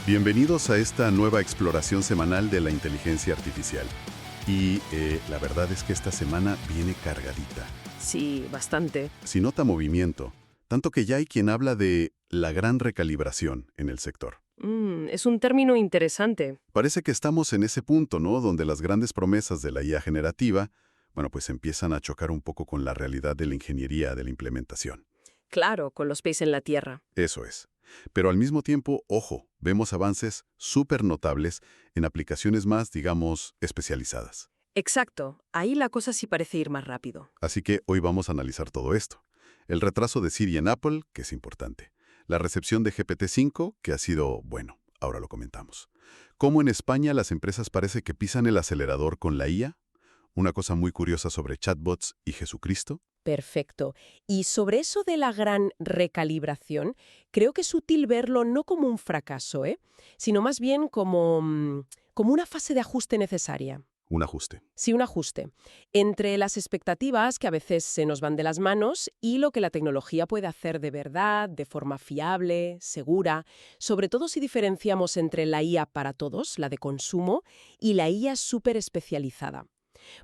Bienvenidos a esta nueva exploración semanal de la inteligencia artificial. Y la verdad es que esta semana viene cargadita. Sí, bastante. Si nota movimiento, tanto que ya hay quien habla de la gran recalibración en el sector. Es un término interesante. Parece que estamos en ese punto, ¿no? Donde las grandes promesas de la IA generativa, bueno, pues empiezan a chocar un poco con la realidad de la ingeniería de la implementación. Claro, con los pies en la tierra. Eso es. Pero al mismo tiempo, ojo, vemos avances súper notables en aplicaciones más, digamos, especializadas. Exacto. Ahí la cosa sí parece ir más rápido. Así que hoy vamos a analizar todo esto. El retraso de Siri en Apple, que es importante. La recepción de GPT-5, que ha sido, bueno, ahora lo comentamos. Cómo en España las empresas parece que pisan el acelerador con la IA. Una cosa muy curiosa sobre chatbots y Jesucristo. Perfecto. Y sobre eso de la gran recalibración, creo que es útil verlo no como un fracaso, sino más bien como una fase de ajuste necesaria. Un ajuste. Sí, un ajuste. Entre las expectativas que a veces se nos van de las manos y lo que la tecnología puede hacer de verdad, de forma fiable, segura, sobre todo si diferenciamos entre la IA para todos, la de consumo, y la IA súper especializada.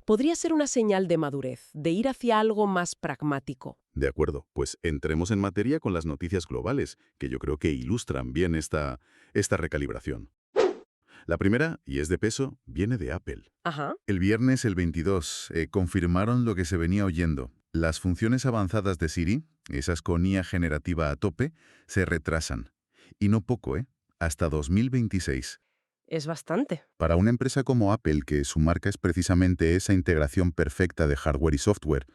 Podría ser una señal de madurez, de ir hacia algo más pragmático. De acuerdo, pues entremos en materia con las noticias globales, que yo creo que ilustran bien esta recalibración. La primera, y es de peso, viene de Apple. Ajá. El viernes, el 22, confirmaron lo que se venía oyendo. Las funciones avanzadas de Siri, esas con IA generativa a tope, se retrasan. Y no poco, hasta 2026. Es bastante. Para una empresa como Apple, que su marca es precisamente esa integración perfecta de hardware y software,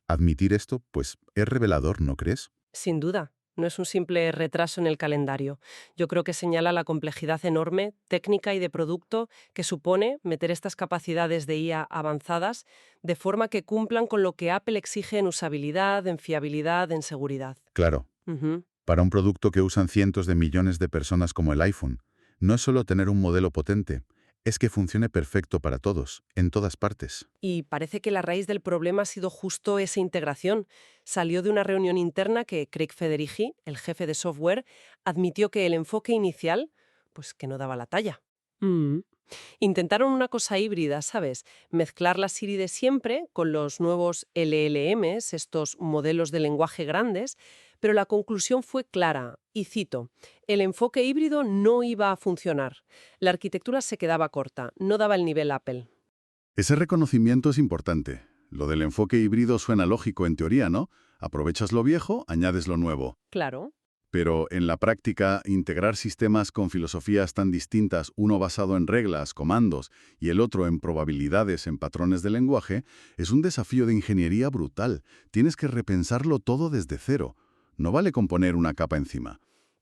admitir esto, pues, es revelador, ¿no crees? Sin duda. No es un simple retraso en el calendario. Yo creo que señala la complejidad enorme, técnica y de producto que supone meter estas capacidades de IA avanzadas de forma que cumplan con lo que Apple exige en usabilidad, en fiabilidad, en seguridad. Claro. Ujú. Para un producto que usan cientos de millones de personas como el iPhone, no es solo tener un modelo potente, es que funcione perfecto para todos, en todas partes. Y parece que la raíz del problema ha sido justo esa integración. Salió de una reunión interna que Craig Federighi, el jefe de software, admitió que el enfoque inicial, pues que no daba la talla. Intentaron una cosa híbrida, ¿sabes? Mezclar la Siri de siempre con los nuevos LLMs, estos modelos de lenguaje grandes, pero la conclusión fue clara, y cito, el enfoque híbrido no iba a funcionar. La arquitectura se quedaba corta, no daba el nivel Apple. Ese reconocimiento es importante. Lo del enfoque híbrido suena lógico en teoría, ¿no? Aprovechas lo viejo, añades lo nuevo. Claro. Pero en la práctica, integrar sistemas con filosofías tan distintas, uno basado en reglas, comandos, y el otro en probabilidades, en patrones de lenguaje, es un desafío de ingeniería brutal. Tienes que repensarlo todo desde cero. No vale con poner una capa encima.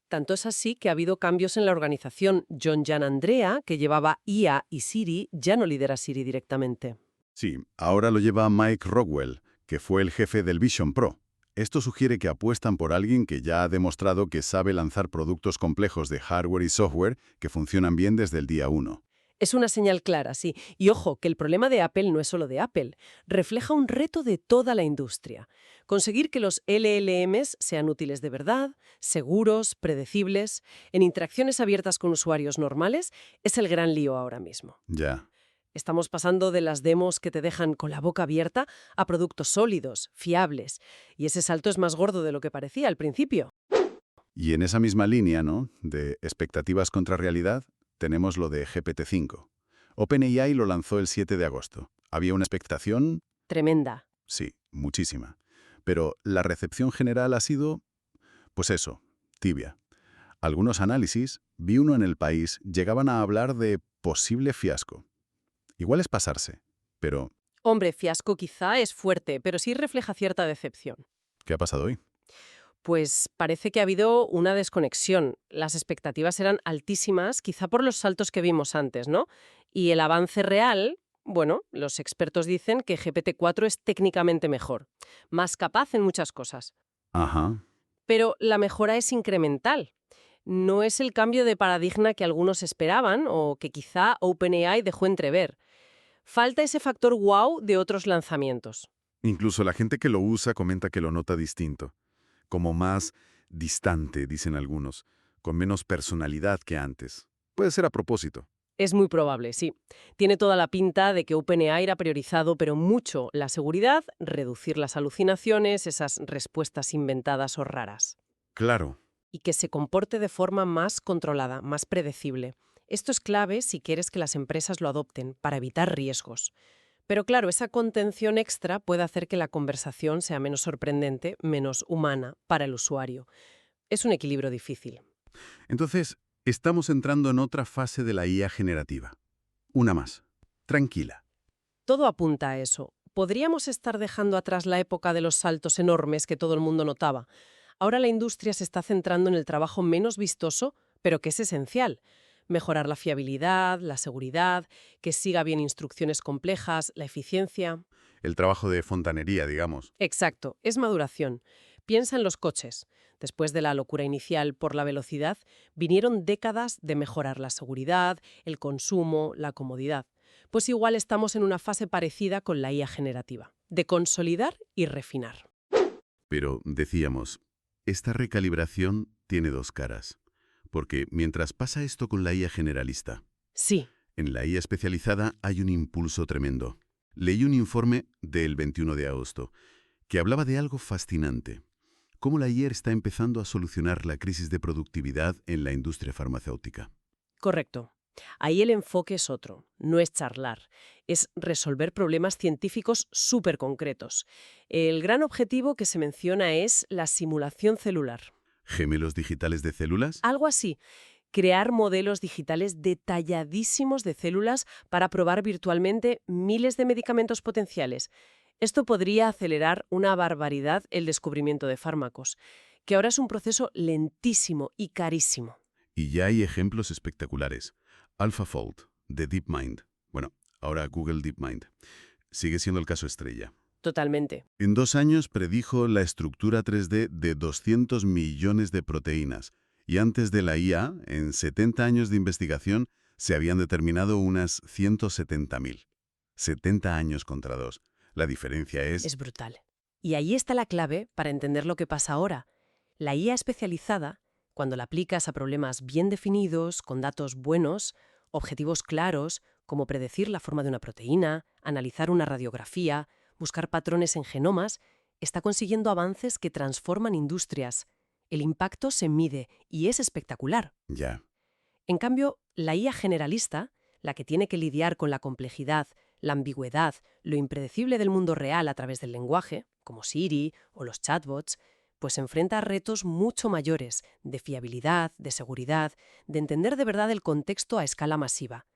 Tanto es así que ha habido cambios en la organización. John Gianandrea, que llevaba IA y Siri, ya no lidera Siri directamente. Sí, ahora lo lleva Mike Rockwell, que fue el jefe del Vision Pro. Esto sugiere que apuestan por alguien que ya ha demostrado que sabe lanzar productos complejos de hardware y software que funcionan bien desde el día 1. Es una señal clara, sí. Y ojo, que el problema de Apple no es solo de Apple. Refleja un reto de toda la industria. Conseguir que los LLMs sean útiles de verdad, seguros, predecibles, en interacciones abiertas con usuarios normales, es el gran lío ahora mismo. Ya. Estamos pasando de las demos que te dejan con la boca abierta a productos sólidos, fiables. Y ese salto es más gordo de lo que parecía al principio. Y en esa misma línea, ¿no?, de expectativas contra realidad, tenemos lo de GPT-5. OpenAI lo lanzó el 7 de agosto. ¿Había una expectación? Tremenda. Sí, muchísima. Pero la recepción general ha sido, pues eso, tibia. Algunos análisis, vi uno en El País, llegaban a hablar de posible fiasco. Igual es pasarse, pero Hombre, fiasco quizá es fuerte, pero sí refleja cierta decepción. ¿qué ha pasado hoy? Pues parece que ha habido una desconexión. Las expectativas eran altísimas, quizá por los saltos que vimos antes, ¿no? Y el avance real, bueno, los expertos dicen que GPT-4 es técnicamente mejor, más capaz en muchas cosas. Ajá. Pero la mejora es incremental. No es el cambio de paradigma que algunos esperaban o que quizá OpenAI dejó entrever. Falta ese factor wow de otros lanzamientos. Incluso la gente que lo usa comenta que lo nota distinto. Como más distante, dicen algunos, con menos personalidad que antes. Puede ser a propósito. Es muy probable, sí. Tiene toda la pinta de que OpenAI ha priorizado, pero mucho, la seguridad, reducir las alucinaciones, esas respuestas inventadas o raras, Claro. y que se comporte de forma más controlada, más predecible. Esto es clave si quieres que las empresas lo adopten, para evitar riesgos. Pero claro, esa contención extra puede hacer que la conversación sea menos sorprendente, menos humana para el usuario. Es un equilibrio difícil. Entonces, estamos entrando en otra fase de la IA generativa. Una más. Tranquila. Todo apunta a eso. Podríamos estar dejando atrás la época de los saltos enormes que todo el mundo notaba. Ahora la industria se está centrando en el trabajo menos vistoso, pero que es esencial. Mejorar la fiabilidad, la seguridad, que siga bien instrucciones complejas, la eficiencia. El trabajo de fontanería, digamos. Exacto, es maduración. Piensa en los coches. Después de la locura inicial por la velocidad, vinieron décadas de mejorar la seguridad, el consumo, la comodidad. Pues igual estamos en una fase parecida con la IA generativa, de consolidar y refinar. Pero, decíamos, esta recalibración tiene dos caras. Porque mientras pasa esto con la IA generalista, Sí, en la IA especializada hay un impulso tremendo. Leí un informe del 21 de agosto que hablaba de algo fascinante. Cómo la IA está empezando a solucionar la crisis de productividad en la industria farmacéutica. correcto. Ahí el enfoque es otro, no es charlar, es resolver problemas científicos súper concretos. El gran objetivo que se menciona es la simulación celular. ¿Gemelos digitales de células? Algo así, crear modelos digitales detalladísimos de células para probar virtualmente miles de medicamentos potenciales. Esto podría acelerar una barbaridad el descubrimiento de fármacos, que ahora es un proceso lentísimo y carísimo. Y ya hay ejemplos espectaculares. AlphaFold, de DeepMind. Bueno, ahora Google DeepMind. Sigue siendo el caso estrella. Totalmente. En 2 años predijo la estructura 3D de 200 millones de proteínas. Y antes de la IA, en 70 años de investigación, se habían determinado unas 170.000. 70 años contra 2. La diferencia Es brutal. Y ahí está la clave para entender lo que pasa ahora. La IA especializada, cuando la aplicas a problemas bien definidos, con datos buenos, objetivos claros, como predecir la forma de una proteína, analizar una radiografía, buscar patrones en genomas, está consiguiendo avances que transforman industrias. El impacto se mide y es espectacular. Ya. En cambio, la IA generalista, la que tiene que lidiar con la complejidad, la ambigüedad, lo impredecible del mundo real a través del lenguaje, como Siri o los chatbots, pues se enfrenta a retos mucho mayores de fiabilidad, de seguridad, de entender de verdad el contexto a escala masiva.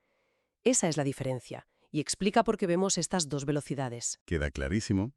Esa es la diferencia, y explica por qué vemos estas dos velocidades. Queda clarísimo.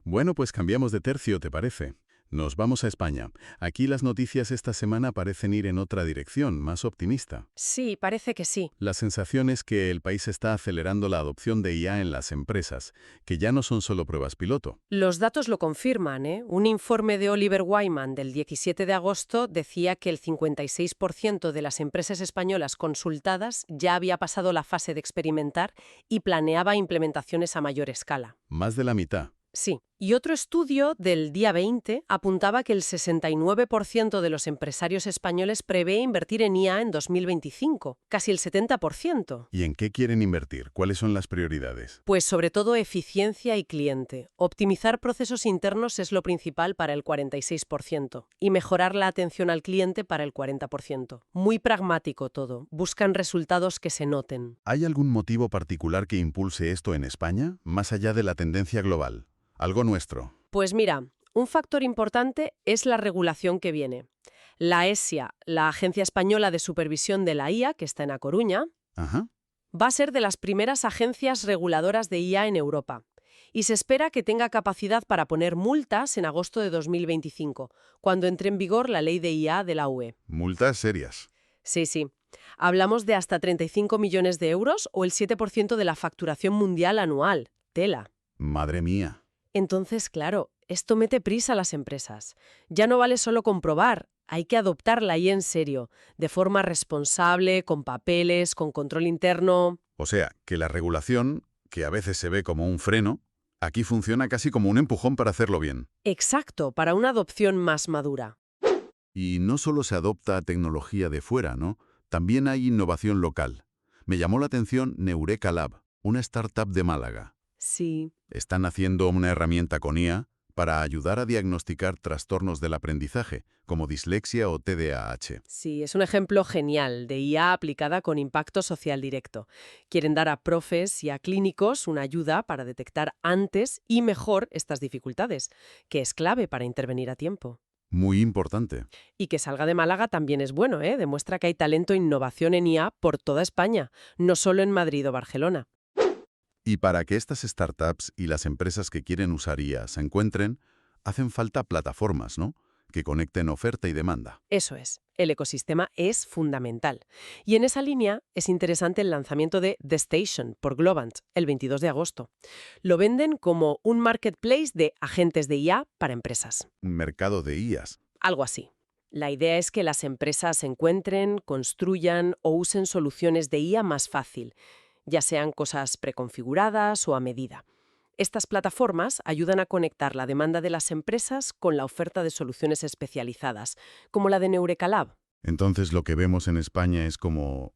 Bueno, pues cambiamos de tercio, ¿te parece? Nos vamos a España. Aquí las noticias esta semana parecen ir en otra dirección, más optimista. Sí, parece que sí. La sensación es que el país está acelerando la adopción de IA en las empresas, que ya no son solo pruebas piloto. Los datos lo confirman, ¿eh? Un informe de Oliver Wyman del 17 de agosto decía que el 56% de las empresas españolas consultadas ya había pasado la fase de experimentar y planeaba implementaciones a mayor escala. Más de la mitad. Sí. Y otro estudio del día 20 apuntaba que el 69% de los empresarios españoles prevé invertir en IA en 2025, casi el 70%. ¿Y en qué quieren invertir? ¿Cuáles son las prioridades? Pues sobre todo eficiencia y cliente. Optimizar procesos internos es lo principal para el 46% y mejorar la atención al cliente para el 40%. Muy pragmático todo. Buscan resultados que se noten. ¿Hay algún motivo particular que impulse esto en España, más allá de la tendencia global? Algo nuestro. Pues mira, un factor importante es la regulación que viene. La ESIA, la Agencia Española de Supervisión de la IA, que está en A Coruña, Ajá. va a ser de las primeras agencias reguladoras de IA en Europa. Y se espera que tenga capacidad para poner multas en agosto de 2025, cuando entre en vigor la ley de IA de la UE. Multas serias. Sí, sí. Hablamos de hasta 35 millones de euros o el 7% de la facturación mundial anual. Tela. Madre mía. Entonces, claro, esto mete prisa a las empresas. Ya no vale solo comprobar, hay que adoptar la IA en serio, de forma responsable, con papeles, con control interno. O sea, que la regulación, que a veces se ve como un freno, aquí funciona casi como un empujón para hacerlo bien. Exacto, para una adopción más madura. Y no solo se adopta tecnología de fuera, ¿no? También hay innovación local. Me llamó la atención Neureka Lab, una startup de Málaga. Sí. Están haciendo una herramienta con IA para ayudar a diagnosticar trastornos del aprendizaje, como dislexia o TDAH. Sí, es un ejemplo genial de IA aplicada con impacto social directo. Quieren dar a profes y a clínicos una ayuda para detectar antes y mejor estas dificultades, que es clave para intervenir a tiempo. Muy importante. Y que salga de Málaga también es bueno, ¿eh? Demuestra que hay talento e innovación en IA por toda España, no solo en Madrid o Barcelona. Y para que estas startups y las empresas que quieren usar IA se encuentren, hacen falta plataformas, ¿no?, que conecten oferta y demanda. Eso es, el ecosistema es fundamental. Y en esa línea es interesante el lanzamiento de The Station por Globant el 22 de agosto. Lo venden como un marketplace de agentes de IA para empresas. Un mercado de IAs. Algo así. La idea es que las empresas encuentren, construyan o usen soluciones de IA más fácil, ya sean cosas preconfiguradas o a medida. Estas plataformas ayudan a conectar la demanda de las empresas con la oferta de soluciones especializadas, como la de Neureka Lab. Entonces lo que vemos en España es como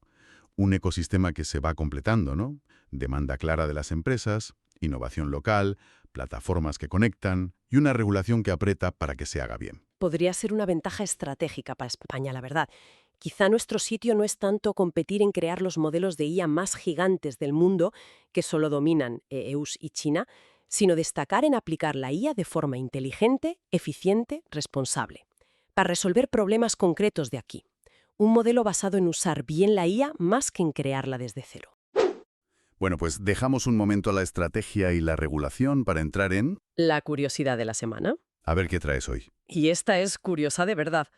un ecosistema que se va completando, ¿no? Demanda clara de las empresas, innovación local, plataformas que conectan y una regulación que aprieta para que se haga bien. Podría ser una ventaja estratégica para España, la verdad. Quizá nuestro sitio no es tanto competir en crear los modelos de IA más gigantes del mundo, que solo dominan EUS y China, sino destacar en aplicar la IA de forma inteligente, eficiente, responsable, para resolver problemas concretos de aquí. Un modelo basado en usar bien la IA más que en crearla desde cero. Bueno, pues dejamos un momento a la estrategia y la regulación para entrar en... La curiosidad de la semana. A ver qué traes hoy. Y esta es curiosa de verdad.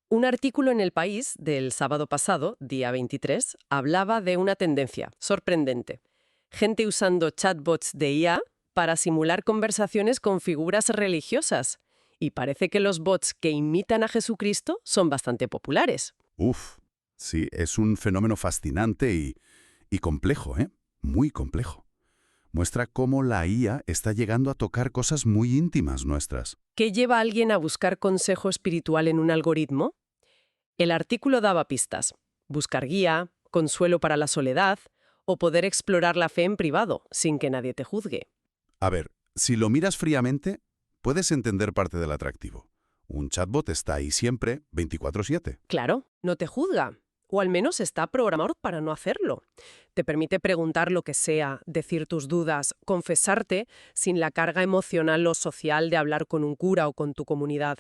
Un artículo en El País del sábado pasado, día 23, hablaba de una tendencia sorprendente. Gente usando chatbots de IA para simular conversaciones con figuras religiosas. Y parece que los bots que imitan a Jesucristo son bastante populares. Uf, sí, es un fenómeno fascinante y complejo, ¿eh? Muy complejo. Muestra cómo la IA está llegando a tocar cosas muy íntimas nuestras. ¿Qué lleva a alguien a buscar consejo espiritual en un algoritmo? El artículo daba pistas. Buscar guía, consuelo para la soledad o poder explorar la fe en privado, sin que nadie te juzgue. A ver, si lo miras fríamente, puedes entender parte del atractivo. Un chatbot está ahí siempre, 24/7. Claro, no te juzga. O al menos está programado para no hacerlo. Te permite preguntar lo que sea, decir tus dudas, confesarte sin la carga emocional o social de hablar con un cura o con tu comunidad.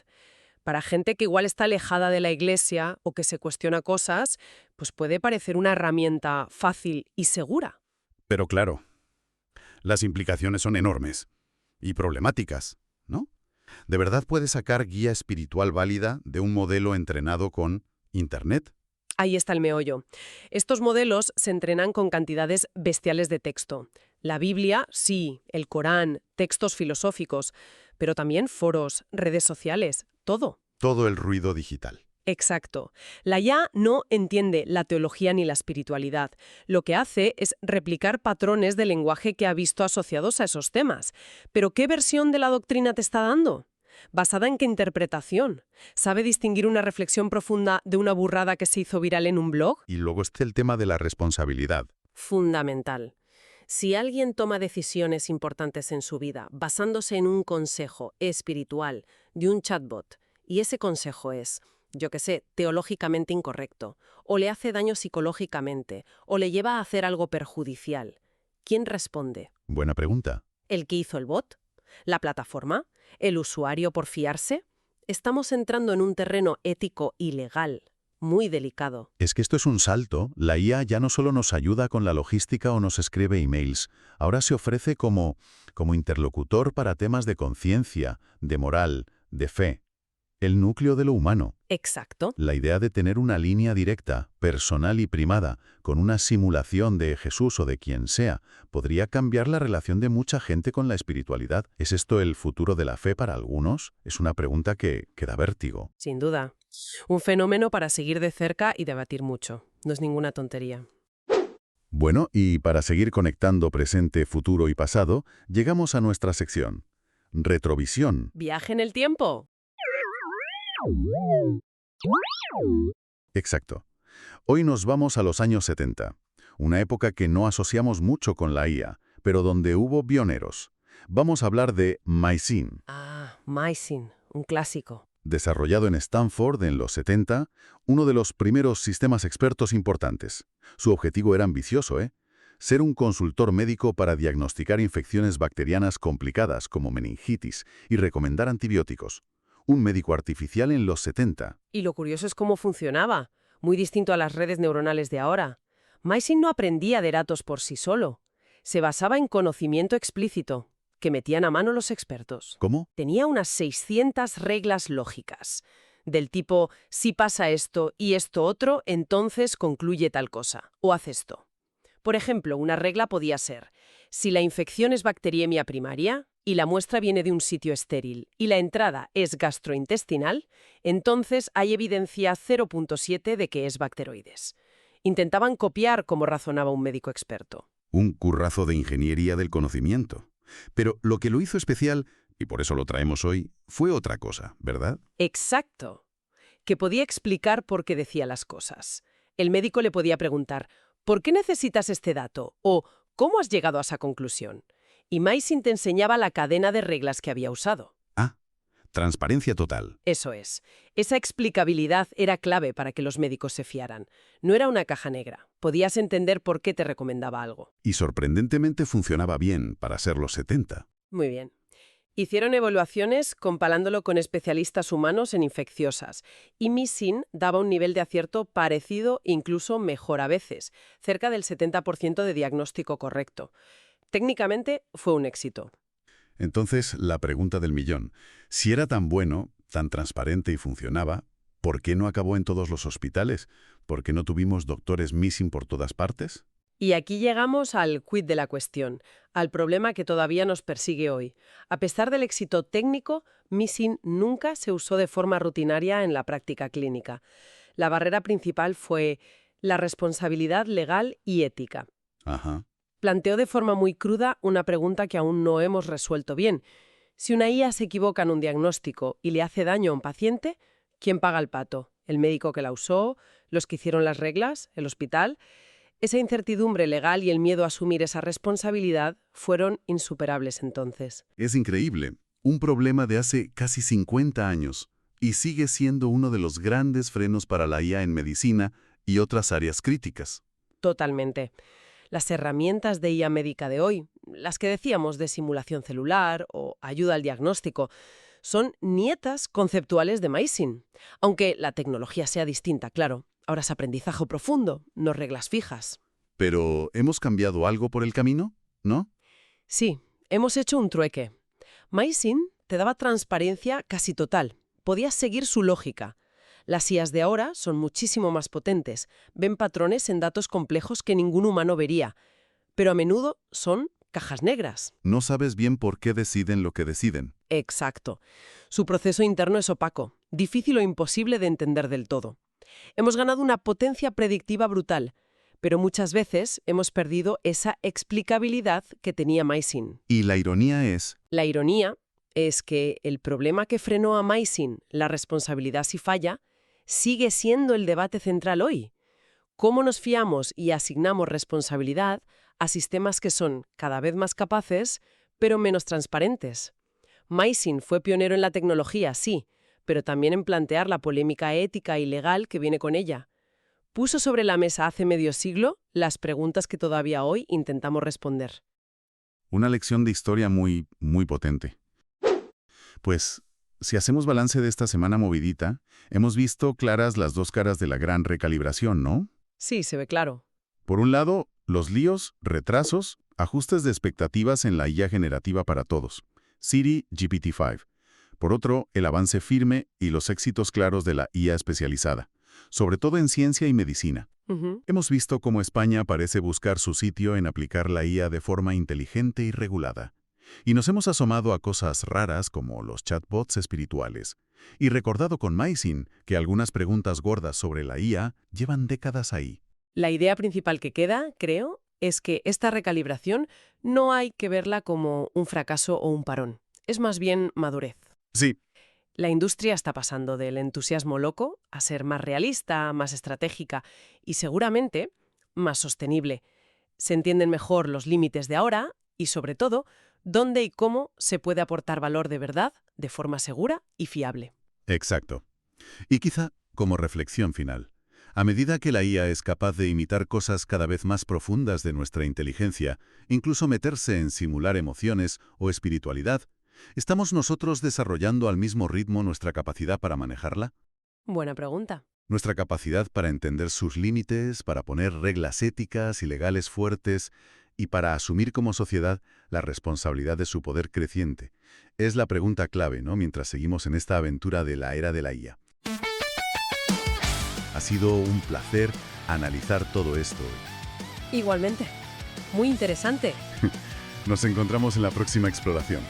Para gente que igual está alejada de la iglesia o que se cuestiona cosas, pues puede parecer una herramienta fácil y segura. Pero claro, las implicaciones son enormes y problemáticas, ¿no? ¿De verdad puedes sacar guía espiritual válida de un modelo entrenado con Internet? Ahí está el meollo. Estos modelos se entrenan con cantidades bestiales de texto. La Biblia, sí, el Corán, textos filosóficos, pero también foros, redes sociales, todo. Todo el ruido digital. Exacto. La IA no entiende la teología ni la espiritualidad. Lo que hace es replicar patrones de lenguaje que ha visto asociados a esos temas. ¿Pero qué versión de la doctrina te está dando? ¿Basada en qué interpretación? ¿Sabe distinguir una reflexión profunda de una burrada que se hizo viral en un blog? Y luego está el tema de la responsabilidad. Fundamental. Si alguien toma decisiones importantes en su vida basándose en un consejo espiritual de un chatbot, y ese consejo es, yo qué sé, teológicamente incorrecto, o le hace daño psicológicamente, o le lleva a hacer algo perjudicial, ¿quién responde? Buena pregunta. ¿El que hizo el bot? ¿La plataforma? ¿El usuario por fiarse? Estamos entrando en un terreno ético y legal, muy delicado. Es que esto es un salto. La IA ya no solo nos ayuda con la logística o nos escribe emails, ahora se ofrece como interlocutor para temas de conciencia, de moral, de fe. El núcleo de lo humano. Exacto. La idea de tener una línea directa, personal y primada, con una simulación de Jesús o de quien sea, podría cambiar la relación de mucha gente con la espiritualidad. ¿Es esto el futuro de la fe para algunos? Es una pregunta que da vértigo. Sin duda. Un fenómeno para seguir de cerca y debatir mucho. No es ninguna tontería. Bueno, y para seguir conectando presente, futuro y pasado, llegamos a nuestra sección. Retrovisión. ¿Viaje en el tiempo? Exacto. Hoy nos vamos a los años 70, una época que no asociamos mucho con la IA, pero donde hubo pioneros. Vamos a hablar de MySyn. Ah, MySyn, un clásico. Desarrollado en Stanford en los 70, uno de los primeros sistemas expertos importantes. Su objetivo era ambicioso, ser un consultor médico para diagnosticar infecciones bacterianas complicadas como meningitis y recomendar antibióticos. Un médico artificial en los 70. Y lo curioso es cómo funcionaba, muy distinto a las redes neuronales de ahora. MySyn no aprendía de datos por sí solo. Se basaba en conocimiento explícito, que metían a mano los expertos. ¿Cómo? Tenía unas 600 reglas lógicas, del tipo, si pasa esto y esto otro, entonces concluye tal cosa, o haz esto. Por ejemplo, una regla podía ser, si la infección es bacteriemia primaria y la muestra viene de un sitio estéril y la entrada es gastrointestinal, entonces hay evidencia 0.7 de que es bacteroides. Intentaban copiar cómo razonaba un médico experto. Un currazo de ingeniería del conocimiento. Pero lo que lo hizo especial, y por eso lo traemos hoy, fue otra cosa, ¿verdad? Exacto. Que podía explicar por qué decía las cosas. El médico le podía preguntar, ¿por qué necesitas este dato? O ¿cómo has llegado a esa conclusión? Y MySyn te enseñaba la cadena de reglas que había usado. Ah, transparencia total. Eso es. Esa explicabilidad era clave para que los médicos se fiaran. No era una caja negra. Podías entender por qué te recomendaba algo. Y sorprendentemente funcionaba bien para ser los 70. Muy bien. Hicieron evaluaciones comparándolo con especialistas humanos en infecciosas, y MySyn daba un nivel de acierto parecido, incluso mejor a veces, cerca del 70% de diagnóstico correcto. Técnicamente fue un éxito. Entonces, la pregunta del millón. Si era tan bueno, tan transparente y funcionaba, ¿por qué no acabó en todos los hospitales? ¿Por qué no tuvimos doctores MySyn por todas partes? Y aquí llegamos al quid de la cuestión, al problema que todavía nos persigue hoy. A pesar del éxito técnico, MySyn nunca se usó de forma rutinaria en la práctica clínica. La barrera principal fue la responsabilidad legal y ética. Ajá. Planteó de forma muy cruda una pregunta que aún no hemos resuelto bien. Si una IA se equivoca en un diagnóstico y le hace daño a un paciente, ¿quién paga el pato? ¿El médico que la usó? ¿Los que hicieron las reglas? ¿El hospital? Esa incertidumbre legal y el miedo a asumir esa responsabilidad fueron insuperables entonces. Es increíble. Un problema de hace casi 50 años y sigue siendo uno de los grandes frenos para la IA en medicina y otras áreas críticas. Totalmente. Las herramientas de IA médica de hoy, las que decíamos de simulación celular o ayuda al diagnóstico, son nietas conceptuales de MySyn. Aunque la tecnología sea distinta, claro. Ahora es aprendizaje profundo, no reglas fijas. Pero, ¿hemos cambiado algo por el camino? ¿No? Sí, hemos hecho un trueque. MySyn te daba transparencia casi total. Podías seguir su lógica. Las IAs de ahora son muchísimo más potentes. Ven patrones en datos complejos que ningún humano vería. Pero a menudo son cajas negras. No sabes bien por qué deciden lo que deciden. Exacto. Su proceso interno es opaco, difícil o imposible de entender del todo. Hemos ganado una potencia predictiva brutal, pero muchas veces hemos perdido esa explicabilidad que tenía MySyn. Y la ironía es... La ironía es que el problema que frenó a MySyn, la responsabilidad si falla, sigue siendo el debate central hoy. ¿Cómo nos fiamos y asignamos responsabilidad a sistemas que son cada vez más capaces, pero menos transparentes? MySyn fue pionero en la tecnología, sí, pero también en plantear la polémica ética y legal que viene con ella. Puso sobre la mesa hace medio siglo las preguntas que todavía hoy intentamos responder. Una lección de historia muy, muy potente. Pues, si hacemos balance de esta semana movidita, hemos visto claras las dos caras de la gran recalibración, ¿no? Sí, se ve claro. Por un lado, los líos, retrasos, ajustes de expectativas en la IA generativa para todos. Siri, GPT-5. Por otro, el avance firme y los éxitos claros de la IA especializada, sobre todo en ciencia y medicina. Hemos visto cómo España parece buscar su sitio en aplicar la IA de forma inteligente y regulada. Y nos hemos asomado a cosas raras como los chatbots espirituales. Y recordado con MySyn que algunas preguntas gordas sobre la IA llevan décadas ahí. La idea principal que queda, creo, es que esta recalibración no hay que verla como un fracaso o un parón. Es más bien madurez. Sí. La industria está pasando del entusiasmo loco a ser más realista, más estratégica y seguramente más sostenible. Se entienden mejor los límites de ahora y, sobre todo, dónde y cómo se puede aportar valor de verdad, de forma segura y fiable. Exacto. Y quizá, como reflexión final, a medida que la IA es capaz de imitar cosas cada vez más profundas de nuestra inteligencia, incluso meterse en simular emociones o espiritualidad, ¿estamos nosotros desarrollando al mismo ritmo nuestra capacidad para manejarla? Buena pregunta. Nuestra capacidad para entender sus límites, para poner reglas éticas y legales fuertes y para asumir como sociedad la responsabilidad de su poder creciente. Es la pregunta clave, ¿no?, mientras seguimos en esta aventura de la era de la IA. Ha sido un placer analizar todo esto hoy. Igualmente. Muy interesante. Nos encontramos en la próxima exploración.